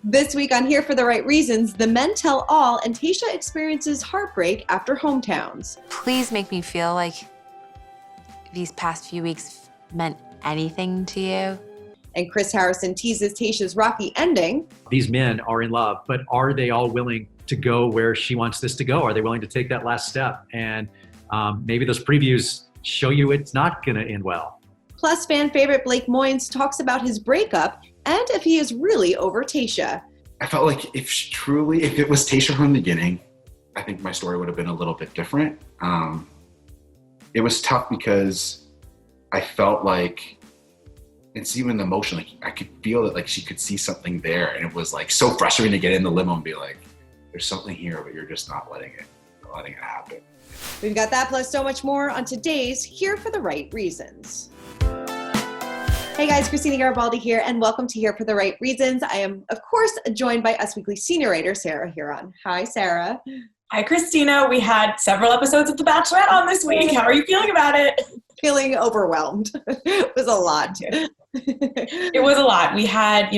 This week on Here for the Right Reasons, the men tell all and Tayshia experiences heartbreak after hometowns. Please make me feel like these past few weeks meant anything to you. And Chris Harrison teases Tayshia's rocky ending. These men are in love, but are they all willing to go where she wants this to go? Are they willing to take that last step? And maybe those previews show you it's not going to end well. Plus, fan favorite Blake Moynes talks about his breakup and if he is really over Tayshia. I felt like if it was Tayshia from the beginning, I think my story would have been a little bit different. It was tough because I felt like it's even the emotion, like I could feel that like she could see something there, and it was like so frustrating to get in the limo and be like, there's something here, but you're just not letting it happen. We've got that plus so much more on today's Here for the Right Reasons. Hey guys, Christina Garibaldi here, and welcome to Here for the Right Reasons. I am, of course, joined by Us Weekly senior writer, Sarah HEARON. Hi, Sarah. Hi, Christina. We had several episodes of The Bachelorette on this week. How are you feeling about it? Feeling overwhelmed. It was a lot. It was a lot. We had,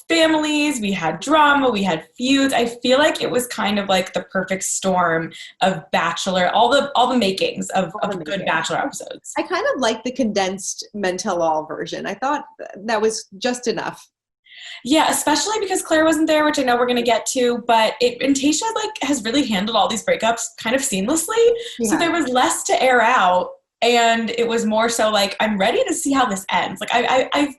families, we had drama, we had feuds. I feel like it was kind of like the perfect storm of Bachelor, all the makings of good Bachelor episodes. I kind of like the condensed Men Tell All version. I thought that was just enough. Yeah, especially because Claire wasn't there, which I know we're going to get to, but Tayshia has really handled all these breakups kind of seamlessly. Yeah. So there was less to air out. And it was more so like, I'm ready to see how this ends. Like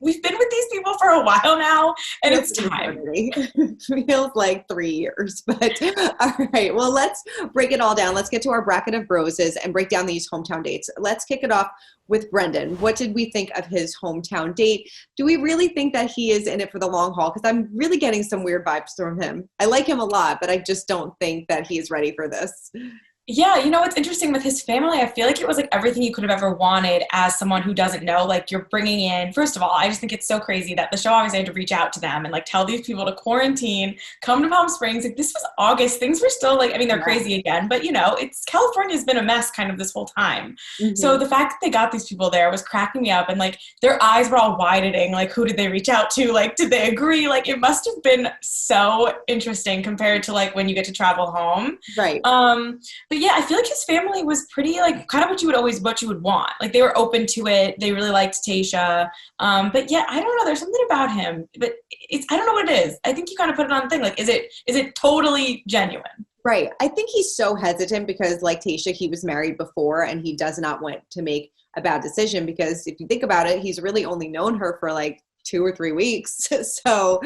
we've been with these people for a while now, and it's time. It feels like 3 years, but all right. Well, let's break it all down. Let's get to our bracket of broses and break down these hometown dates. Let's kick it off with Brendan. What did we think of his hometown date? Do we really think that he is in it for the long haul? Because I'm really getting some weird vibes from him. I like him a lot, but I just don't think that he is ready for this. Yeah, what's interesting with his family, I feel like it was like everything you could have ever wanted as someone who doesn't know. Like you're bringing in, first of all, I just think it's so crazy that the show obviously had to reach out to them and like tell these people to quarantine, come to Palm Springs. Like this was August. Things were still like, they're crazy again, but it's California's been a mess kind of this whole time. Mm-hmm. So the fact that they got these people there was cracking me up, and like their eyes were all widening. Like who did they reach out to? Like did they agree? Like it must have been so interesting compared to like when you get to travel home. Right. But yeah, I feel like his family was pretty like kind of what you would want. Like they were open to it. They really liked Tayshia. But yeah, I don't know. There's something about him, but I don't know what it is. I think you kind of put it on the thing. Like, is it totally genuine? Right. I think he's so hesitant because like Tayshia, he was married before and he does not want to make a bad decision, because if you think about it, he's really only known her for like 2 or 3 weeks. So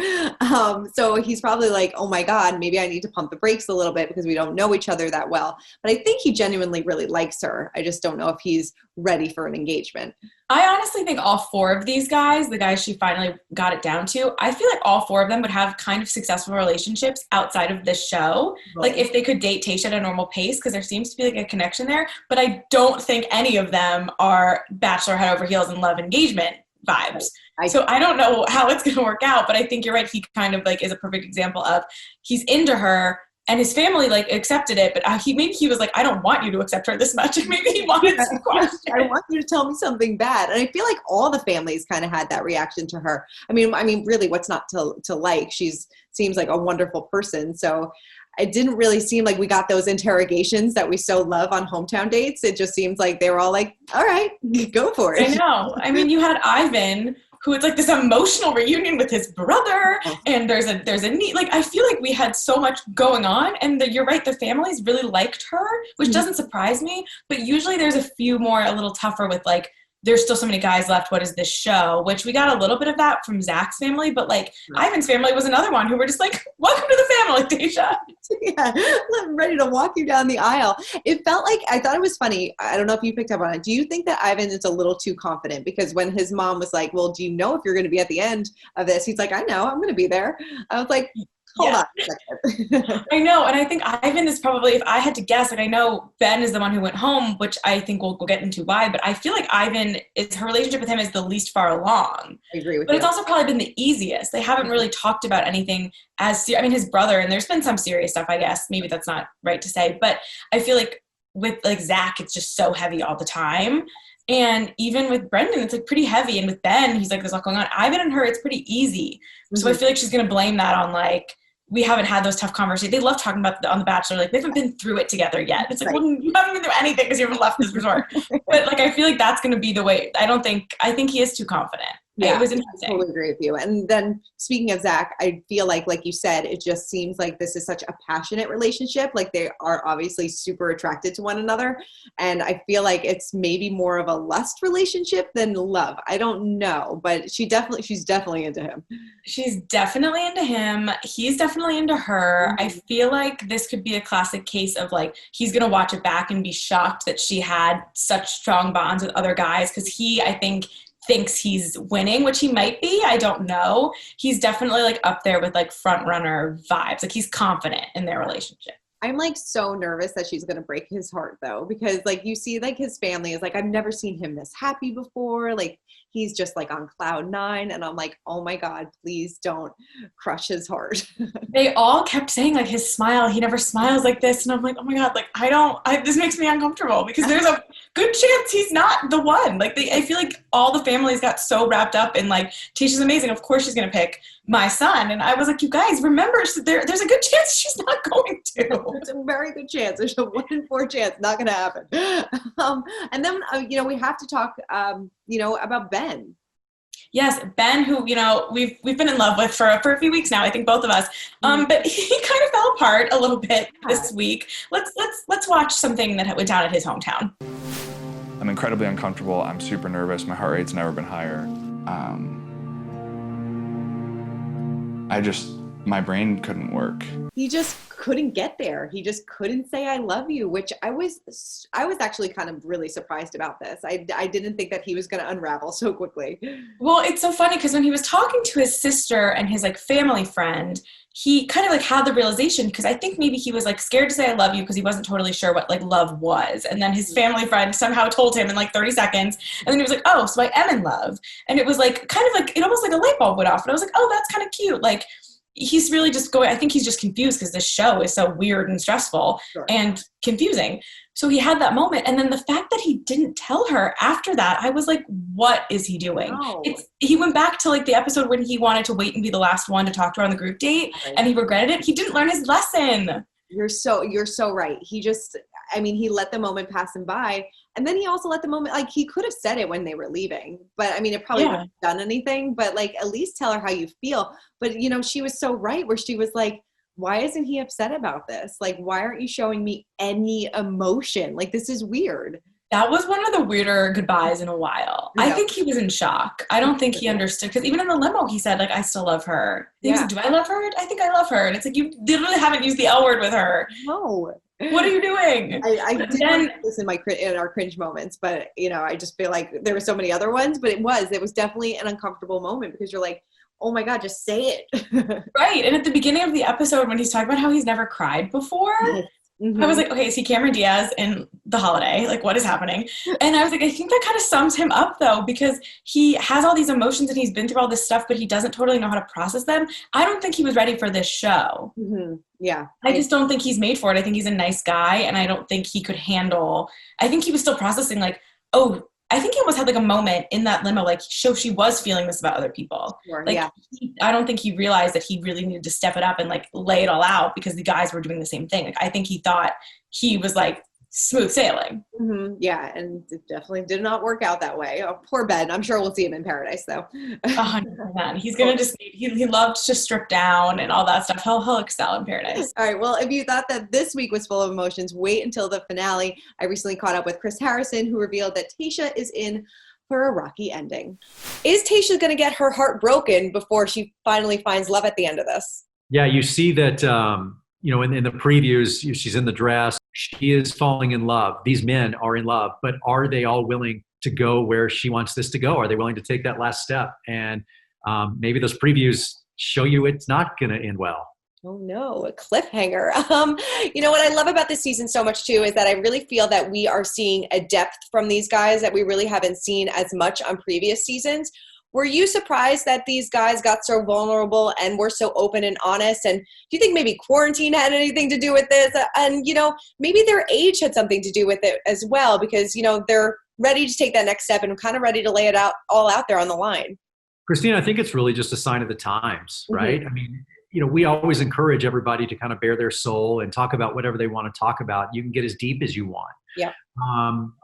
he's probably like, oh my God, maybe I need to pump the brakes a little bit because we don't know each other that well. But I think he genuinely really likes her. I just don't know if he's ready for an engagement. I honestly think all 4 of these guys, the guys she finally got it down to, I feel like all 4 of them would have kind of successful relationships outside of this show. Right. Like if they could date Tayshia at a normal pace, because there seems to be like a connection there. But I don't think any of them are Bachelor head over heels and love engagement vibes. So I don't know how it's going to work out, but I think you're right. He kind of like is a perfect example of he's into her and his family like accepted it, but maybe he was like, I don't want you to accept her this much. And maybe he wanted some questions. I want you to tell me something bad. And I feel like all the families kind of had that reaction to her. I mean, really what's not to like? Seems like a wonderful person. So it didn't really seem like we got those interrogations that we so love on hometown dates. It just seems like they were all like, all right, go for it. I know. You had Ivan, who it's like this emotional reunion with his brother, and there's a neat, like, I feel like we had so much going on, and you're right, the families really liked her, which doesn't surprise me, but usually there's a few more, a little tougher with like, there's still so many guys left, what is this show? Which we got a little bit of that from Zach's family, but like Ivan's family was another one who were just like, welcome to the family, Tayshia. Yeah, I'm ready to walk you down the aisle. It felt like, I thought it was funny. I don't know if you picked up on it. Do you think that Ivan is a little too confident? Because when his mom was like, well, do you know if you're going to be at the end of this? He's like, I know, I'm going to be there. I was like, hold on a second. I know, and I think Ivan is probably, if I had to guess, like I know Ben is the one who went home, which I think we'll get into why, but I feel like Ivan her relationship with him is the least far along. I agree with you. But it's also probably been the easiest. They haven't really talked about anything his brother, and there's been some serious stuff, I guess. Maybe that's not right to say, but I feel like with like Zach, it's just so heavy all the time And even with Brendan, it's like pretty heavy. And with Ben, he's like, there's a lot going on. Ivan and her, it's pretty easy. So I feel like she's going to blame that on like, we haven't had those tough conversations. They love talking about on The Bachelor. Like, we haven't been through it together yet. It's like, well, you haven't been through anything because you haven't left this resort. But like, I feel like that's going to be the way. I think he is too confident. Yeah, it was interesting. I totally agree with you. And then speaking of Zach, I feel like you said, it just seems like this is such a passionate relationship. Like they are obviously super attracted to one another. And I feel like it's maybe more of a lust relationship than love. I don't know, but she's definitely into him. She's definitely into him. He's definitely into her. I feel like this could be a classic case of like, he's going to watch it back and be shocked that she had such strong bonds with other guys. Cause he, I think, thinks he's winning, which he might be. I don't know. He's definitely like up there with like front runner vibes. Like he's confident in their relationship. I'm like so nervous that she's going to break his heart though, because like you see like his family is like, I've never seen him this happy before. Like he's just like on cloud 9. And I'm like, oh my God, please don't crush his heart. They all kept saying like his smile, he never smiles like this. And I'm like, oh my God, like this makes me uncomfortable because there's a good chance he's not the one. Like I feel like all the families got so wrapped up in like, Tayshia's amazing. Of course she's going to pick my son. And I was like, you guys remember there's a good chance she's not going to. It's a very good chance. There's a 1 in 4 chance. Not going to happen. And then, we have to talk, about Ben. Yes, Ben, who, we've been in love with for a few weeks now, I think both of us. But he kind of fell apart a little bit this week. Let's watch something that went down at his hometown. I'm incredibly uncomfortable. I'm super nervous. My heart rate's never been higher. My brain couldn't work. He just couldn't get there. He just couldn't say I love you, which I was actually kind of really surprised about this. I didn't think that he was going to unravel so quickly. Well, it's so funny because when he was talking to his sister and his like family friend, he kind of like had the realization, because I think maybe he was like scared to say I love you because he wasn't totally sure what like love was. And then his family friend somehow told him in like 30 seconds. And then he was like, oh, so I am in love. And it was like kind of like, it almost like a light bulb went off. And I was like, oh, that's kind of cute. Like, he's really just going, I think he's just confused because this show is so weird and stressful and confusing. So he had that moment. And then the fact that he didn't tell her after that, I was like, what is he doing? No. He went back to like the episode when he wanted to wait and be the last one to talk to her on the group date. Right. And he regretted it. He didn't learn his lesson. You're so right. He let the moment pass him by. And then he also let the moment, like he could have said it when they were leaving, but I mean, it probably wouldn't have done anything, but like at least tell her how you feel. But she was so right where she was like, why isn't he upset about this? Like, why aren't you showing me any emotion? Like, this is weird. That was one of the weirder goodbyes in a while. Yeah. I think he was in shock. I don't think he understood, because even in the limo, he said, like, I still love her. He was like, do I love her? I think I love her. And it's like, you literally haven't used the L word with her. No. What are you doing? I didn't this in our cringe moments, but I just feel like there were so many other ones, but it was definitely an uncomfortable moment because you're like, oh my God, just say it. Right. And at the beginning of the episode when he's talking about how he's never cried before, I was like, okay, is he Cameron Diaz in The Holiday? Like, what is happening? And I was like, I think that kind of sums him up, though, because he has all these emotions and he's been through all this stuff, but he doesn't totally know how to process them. I don't think he was ready for this show. Mm-hmm. Yeah. I just don't think he's made for it. I think he's a nice guy, and I don't think he could handle – I think he was still processing, like, oh – I think he almost had like a moment in that limo, like she was feeling this about other people. Sure, like, I don't think he realized that he really needed to step it up and like lay it all out because the guys were doing the same thing. Like, I think he thought he was like smooth sailing. Mm-hmm. Yeah. And it definitely did not work out that way. Oh, poor Ben. I'm sure we'll see him in paradise though. 100%. He's going to he loved to strip down and all that stuff. He'll excel in paradise. All right. Well, if you thought that this week was full of emotions, wait until the finale. I recently caught up with Chris Harrison, who revealed that Tayshia is in for a rocky ending. Is Tayshia going to get her heart broken before she finally finds love at the end of this? Yeah, you see that, in the previews, she's in the dress. She is falling in love. These men are in love, but are they all willing to go where she wants this to go? Are they willing to take that last step? And maybe those previews show you it's not going to end well. Oh no, a cliffhanger. What I love about this season so much too is that I really feel that we are seeing a depth from these guys that we really haven't seen as much on previous seasons. Were you surprised that these guys got so vulnerable and were so open and honest? And do you think maybe quarantine had anything to do with this? And, maybe their age had something to do with it as well, because, they're ready to take that next step and kind of ready to lay it all out there on the line. Christina, I think it's really just a sign of the times, right? I mean, we always encourage everybody to kind of bare their soul and talk about whatever they want to talk about. You can get as deep as you want. Yeah.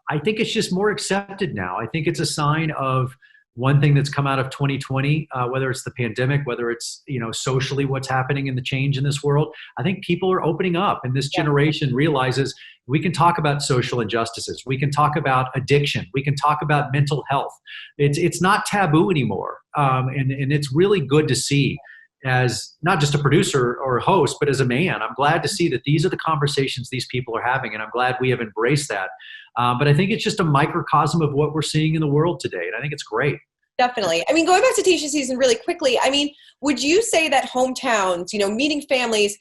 I think it's just more accepted now. I think it's a sign of one thing that's come out of 2020, whether it's the pandemic, whether it's, socially what's happening in the change in this world. I think people are opening up, and this generation realizes we can talk about social injustices. We can talk about addiction. We can talk about mental health. It's not taboo anymore. And it's really good to see, as not just a producer or a host, but as a man. I'm glad to see that these are the conversations these people are having, and I'm glad we have embraced that. But I think it's just a microcosm of what we're seeing in the world today, and I think it's great. Definitely. I mean, going back to Tayshia's season really quickly, I mean, would you say that hometowns, meeting families,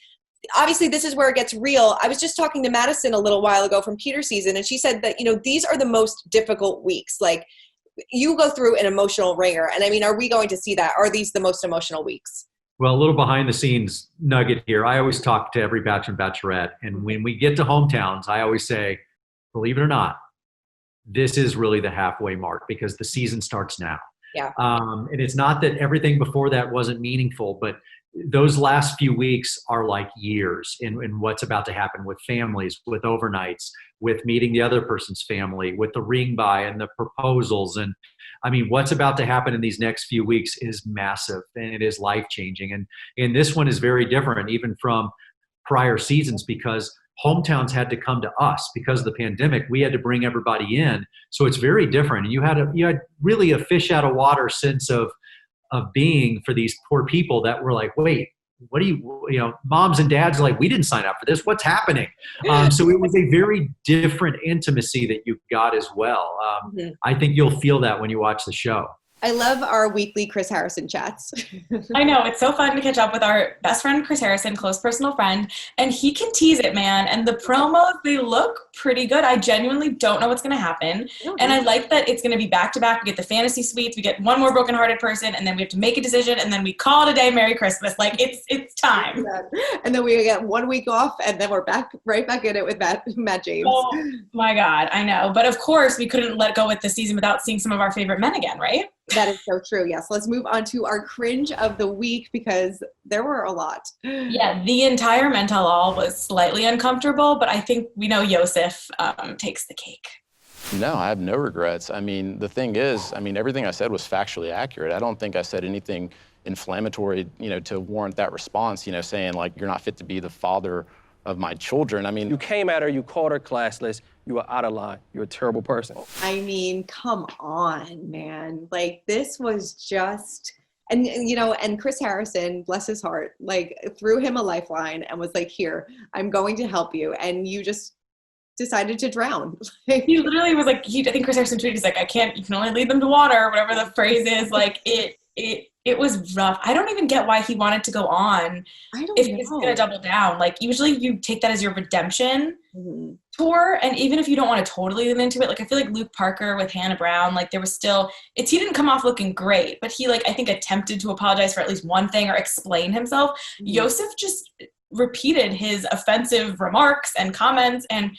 obviously this is where it gets real. I was just talking to Madison a little while ago from Peter's season, and she said that, these are the most difficult weeks. Like, you go through an emotional ringer, and I mean, are we going to see that? Are these the most emotional weeks? Well, a little behind the scenes nugget here. I always talk to every Bachelor and Bachelorette, and when we get to hometowns, I always say, believe it or not, this is really the halfway mark, because the season starts now. Yeah. And it's not that everything before that wasn't meaningful, but those last few weeks are like years in what's about to happen with families, with overnights, with meeting the other person's family, with the ring by and the proposals. And I mean, what's about to happen in these next few weeks is massive, and it is life-changing. And this one is very different even from prior seasons, because hometowns had to come to us because of the pandemic. We had to bring everybody in. So it's very different. And you had really a fish out of water sense of being for these poor people that were like, wait, what do you moms and dads are like, we didn't sign up for this. What's happening? So it was a very different intimacy that you got as well. I think you'll feel that when you watch the show. I love our weekly Chris Harrison chats. I know. It's so fun to catch up with our best friend, Chris Harrison, close personal friend. And he can tease it, man. And the promos, they look pretty good. I genuinely don't know what's going to happen. And I like that it's going to be back-to-back. We get the fantasy suites. We get one more brokenhearted person. And then we have to make a decision. And then we call it a day. Merry Christmas. Like, it's time. And then we get 1 week off. And then we're right back in it with Matt James. Oh, my God. I know. But, of course, we couldn't let go with the season without seeing some of our favorite men again, right? That is so true. Yes. Let's move on to our cringe of the week, because there were a lot. Yeah, the entire men tell all was slightly uncomfortable, but I think we know YOSEF takes the cake. No, I have no regrets. I mean, the thing is, everything I said was factually accurate. I don't think I said anything inflammatory, to warrant that response, saying like, you're not fit to be the father of my children. You came at her, you called her classless, you were out of line. You're a terrible person. I mean, come on, man. Like, this was just, and Chris Harrison, bless his heart, like, threw him a lifeline and was like, here, I'm going to help you. And you just decided to drown. He literally was like, I think Chris Harrison tweeted, he's like, you can only lead them to water, or whatever the phrase is. Like, it was rough. I don't even get why he wanted to go on if he's going to double down. Like, usually you take that as your redemption tour. And even if you don't want to totally lean into it, like, I feel like Luke Parker with Hannah Brown, like, there was still, he didn't come off looking great, but he, like, I think attempted to apologize for at least one thing or explain himself. YOSEF just repeated his offensive remarks and comments, and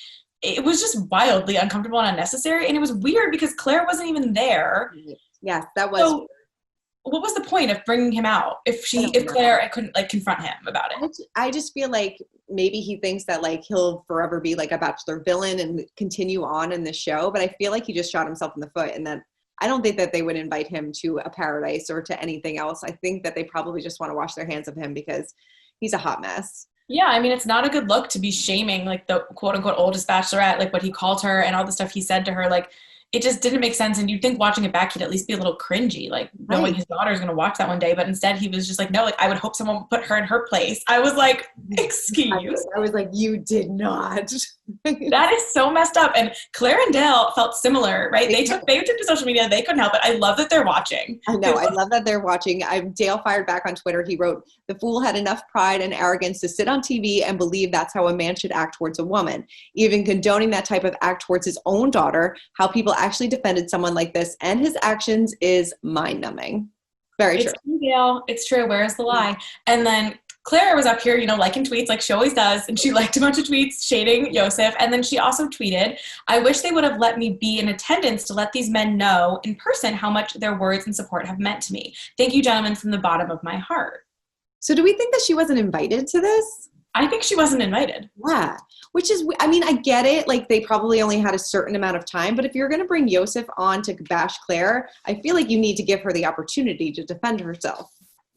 it was just wildly uncomfortable and unnecessary. And it was weird because Claire wasn't even there. Yes, that was. So, what was the point of bringing him out if Claire couldn't like confront him about it? I just feel like maybe he thinks that like he'll forever be like a Bachelor villain and continue on in the show, but I feel like he just shot himself in the foot, and that I don't think that they would invite him to a paradise or to anything else. I think that they probably just want to wash their hands of him because he's a hot mess. Yeah, it's not a good look to be shaming like the quote unquote oldest Bachelorette, like what he called her and all the stuff he said to her. Like, it just didn't make sense. And you'd think watching it back, he'd at least be a little cringy, like knowing his daughter's going to watch that one day. But instead he was just like, no, like, I would hope someone would put her in her place. I was like, excuse. I was like, you did not. That is so messed up. And Claire and Dale felt similar, right? They took to social media. They couldn't help it. I love that they're watching. I know. I love that they're watching. Dale fired back on Twitter. He wrote, the fool had enough pride and arrogance to sit on TV and believe that's how a man should act towards a woman. Even condoning that type of act towards his own daughter, how people actually defended someone like this and his actions is mind-numbing. Very true. It's true, Dale. It's true. Where's the lie? And then Claire was up here, you know, liking tweets like she always does, and she liked a bunch of tweets shading YOSEF, and then she also tweeted, "I wish they would have let me be in attendance to let these men know in person how much their words and support have meant to me. Thank you, gentlemen, from the bottom of my heart." So do we think that she wasn't invited to this? I think she wasn't invited. Yeah, which is, I mean, I get it. Like, they probably only had a certain amount of time, but if you're going to bring YOSEF on to bash Claire, I feel like you need to give her the opportunity to defend herself.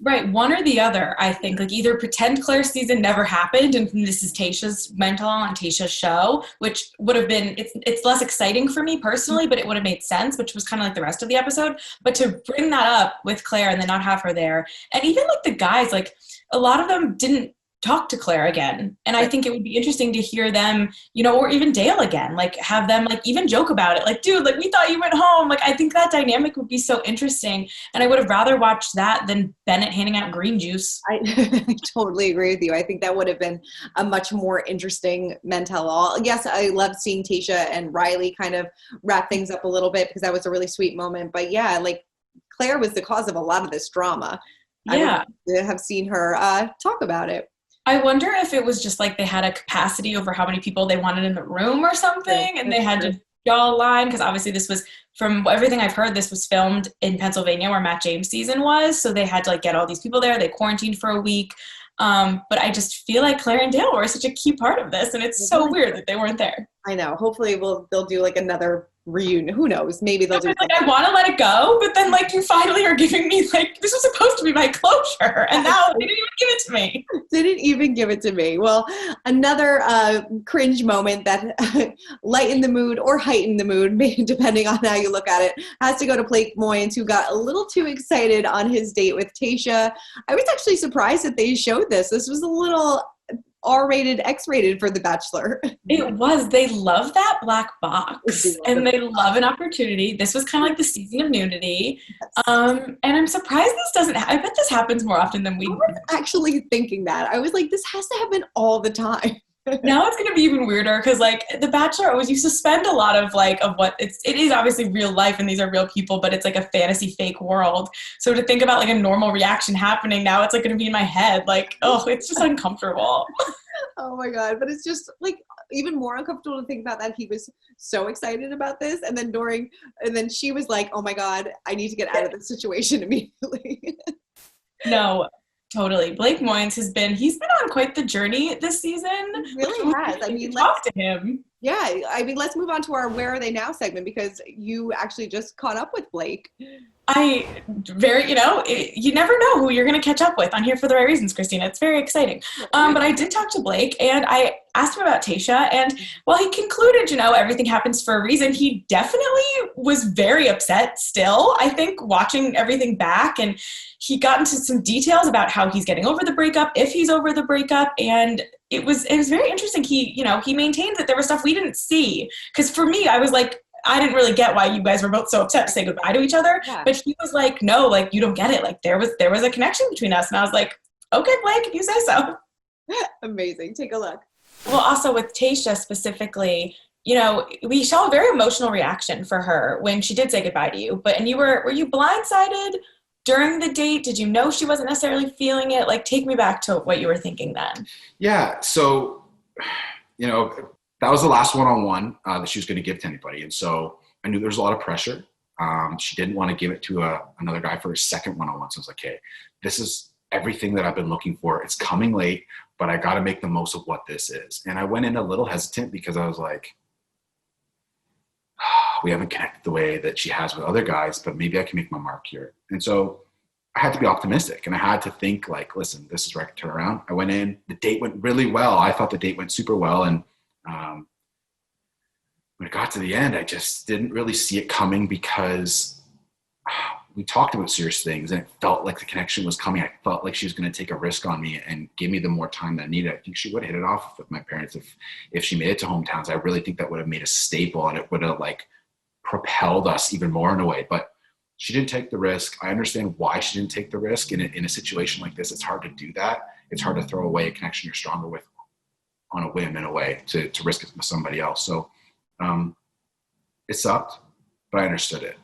Right, one or the other, I think. Like, either pretend Claire's season never happened and this is Tayshia's mental on Tayshia's show, which would have been, it's less exciting for me personally, but it would have made sense, which was kind of like the rest of the episode. But to bring that up with Claire and then not have her there, and even like the guys, like a lot of them didn't talk to Claire again. And I think it would be interesting to hear them, you know, or even Dale again, like have them like even joke about it. Like, dude, like we thought you went home. Like, I think that dynamic would be so interesting. And I would have rather watched that than Bennett handing out green juice. I totally agree with you. I think that would have been a much more interesting men tell all. Yes, I loved seeing Tayshia and Riley kind of wrap things up a little bit because that was a really sweet moment. But yeah, like Claire was the cause of a lot of this drama. Yeah. I would have seen her talk about it. I wonder if it was just like they had a capacity over how many people they wanted in the room or something, and they had to draw a line, because obviously this was, from everything I've heard, this was filmed in Pennsylvania where Matt James' season was, so they had to like get all these people there. They quarantined for a week, but I just feel like Claire and Dale were such a key part of this, and it's so weird that they weren't there. I know. Hopefully they'll do like another reunion. Who knows? Maybe they'll do like, I want to let it go, but then like you finally are giving me like, this was supposed to be my closure, and now they didn't even give it to me. Didn't even give it to me. Well, another cringe moment that lightened the mood or heightened the mood, depending on how you look at it, has to go to Blake Moynes, who got a little too excited on his date with Tayshia. I was actually surprised that they showed this. This was a little R-rated, X-rated for The Bachelor. It was. They love that black box, and they love an opportunity. This was kind of like the season of nudity. Yes. And I'm surprised this doesn't I bet this happens more often than we was actually thinking that. I was like, this has to happen all the time. Now it's going to be even weirder, because like The Bachelor always used to spend a lot of like of what it is obviously real life and these are real people, but it's like a fantasy fake world. So to think about like a normal reaction happening now, it's like going to be in my head. Like, oh, it's just uncomfortable. Oh my God. But it's just like even more uncomfortable to think about that he was so excited about this. And then she was like, oh my God, I need to get out of this situation immediately. No. Totally. Blake Moynes he's been on quite the journey this season. He really has. I mean, talk to him. Yeah. I mean, let's move on to our Where Are They Now segment, because you actually just caught up with Blake. You never know who you're going to catch up with on Here for the Right Reasons, Christina. It's very exciting. But I did talk to Blake, and I asked him about Tayshia, and while he concluded, everything happens for a reason, he definitely was very upset still, I think, watching everything back, and he got into some details about how he's getting over the breakup, if he's over the breakup, and it was very interesting. He maintained that there was stuff we didn't see, because for me, I was like, I didn't really get why you guys were both so upset to say goodbye to each other. Yeah. But he was like, no, like, you don't get it. Like, there was a connection between us. And I was like, okay, Blake, if you say so. Amazing. Take a look. Well, also with Tayshia specifically, we saw a very emotional reaction for her when she did say goodbye to you. And were you blindsided during the date? Did you know she wasn't necessarily feeling it? Like, take me back to what you were thinking then. Yeah. So, that was the last one-on-one that she was going to give to anybody. And so I knew there was a lot of pressure. She didn't want to give it to another guy for a second one-on-one. So I was like, hey, this is everything that I've been looking for. It's coming late, but I got to make the most of what this is. And I went in a little hesitant because I was like, we haven't connected the way that she has with other guys, but maybe I can make my mark here. And so I had to be optimistic, and I had to think like, listen, this is where I can turn around. I went in, the date went really well. I thought the date went super well. And when it got to the end, I just didn't really see it coming, because we talked about serious things and it felt like the connection was coming. I felt like she was going to take a risk on me and give me the more time that I needed. I think she would have hit it off with my parents if she made it to hometowns. I really think that would have made a staple, and it would have like propelled us even more in a way. But she didn't take the risk. I understand why she didn't take the risk in a situation like this. It's hard to do that. It's hard to throw away a connection you're stronger with on a whim, in a way, to risk it with somebody else. So it sucked, but I understood it.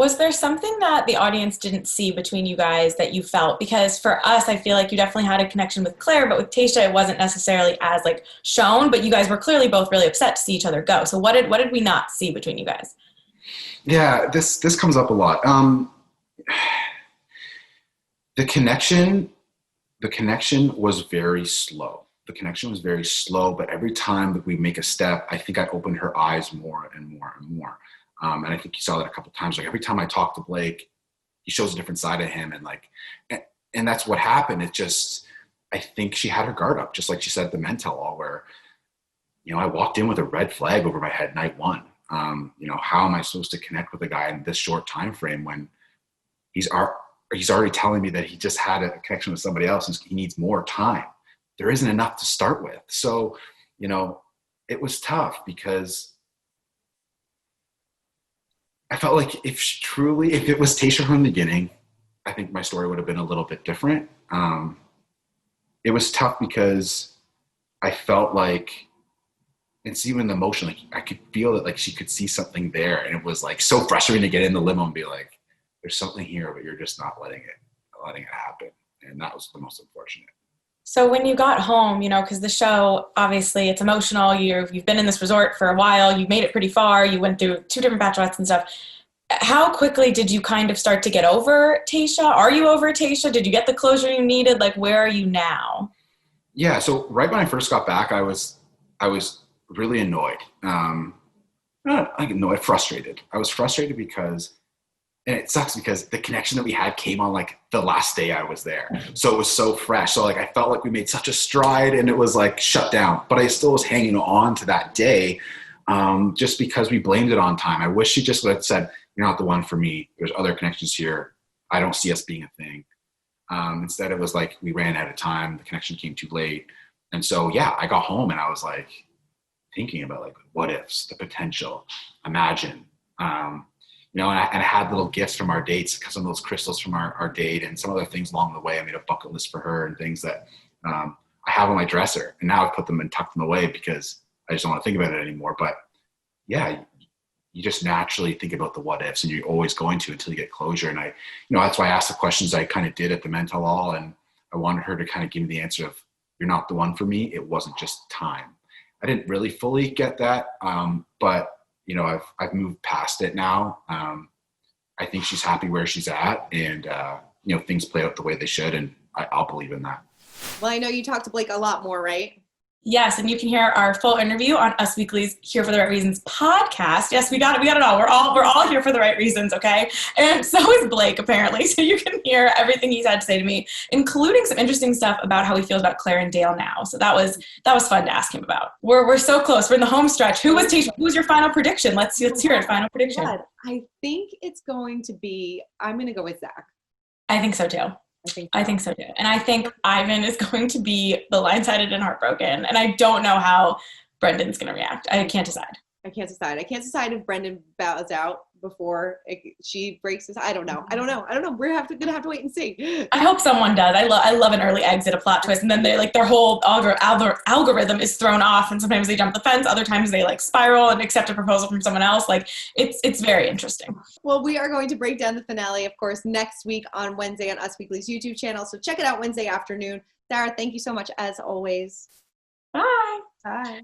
Was there something that the audience didn't see between you guys that you felt? Because for us, I feel like you definitely had a connection with Claire, but with Tayshia, it wasn't necessarily as like shown, but you guys were clearly both really upset to see each other go. So what did we not see between you guys? Yeah, this comes up a lot. The connection was very slow. The connection was very slow, but every time that we make a step, I think I opened her eyes more and more and more. And I think you saw that a couple of times. Like every time I talk to Blake, he shows a different side of him, and that's what happened. It just, I think she had her guard up, just like she said at the men tell all, where, you know, I walked in with a red flag over my head night one. You know, how am I supposed to connect with a guy in this short time frame when he's already telling me that he just had a connection with somebody else and he needs more time? There isn't enough to start with. So, you know, it was tough because I felt like if it was Tayshia from the beginning, I think my story would have been a little bit different. It was tough because I felt like, it's even the emotion, like I could feel that like she could see something there, and it was like so frustrating to get in the limo and be like, there's something here, but you're just not letting it happen. And that was the most unfortunate. So when you got home, you know, because the show, obviously it's emotional. You've been in this resort for a while. You made it pretty far. You went through 2 different bachelorettes and stuff. How quickly did you kind of start to get over Tayshia? Are you over Tayshia? Did you get the closure you needed? Like, where are you now? Yeah. So right when I first got back, I was really annoyed. Not like annoyed, frustrated. I was frustrated because, and it sucks because the connection that we had came on like the last day I was there. So it was so fresh. So like I felt like we made such a stride and it was like shut down, but I still was hanging on to that day just because we blamed it on time. I wish she just would have said, you're not the one for me. There's other connections here. I don't see us being a thing. Instead it was like we ran out of time. The connection came too late. And so, yeah, I got home and I was like thinking about like what ifs, the potential, imagine, you know, and I had little gifts from our dates, some of those crystals from our date and some other things along the way. I made a bucket list for her and things that I have on my dresser, and now I've put them and tucked them away because I just don't want to think about it anymore. But yeah, you just naturally think about the what ifs, and you're always going to until you get closure. And I, you know, that's why I asked the questions I kind of did at the men tell all, and I wanted her to kind of give me the answer of, you're not the one for me. It wasn't just time. I didn't really fully get that, but you know, I've moved past it now. I think she's happy where she's at, and you know, things play out the way they should, and I'll believe in that. Well, I know you talk to Blake a lot more, right? Yes, and you can hear our full interview on Us Weekly's Here for the Right Reasons podcast. Yes, we got it. We got it all. We're all here for the right reasons, okay? And so is Blake, apparently. So you can hear everything he's had to say to me, including some interesting stuff about how he feels about Claire and Dale now. So that was fun to ask him about. We're so close. We're in the home stretch. Who was your final prediction? Let's hear it. Final prediction. God, I think it's going to be. I'm going to go with Zach. I think so too. I think so too. And I think Ivan is going to be the blindsided and heartbroken. And I don't know how Brendan's going to react. I can't decide. I can't decide if Brendan bows out before she breaks his. I don't know. We're gonna have to wait and see. I hope someone does. I love an early exit, a plot twist, and then they like their whole algorithm is thrown off, and sometimes they jump the fence, other times they like spiral and accept a proposal from someone else. Like it's very interesting. Well, we are going to break down the finale, of course, next week on Wednesday on Us Weekly's YouTube channel. So check it out Wednesday afternoon. Sarah, thank you so much as always. Bye. Bye.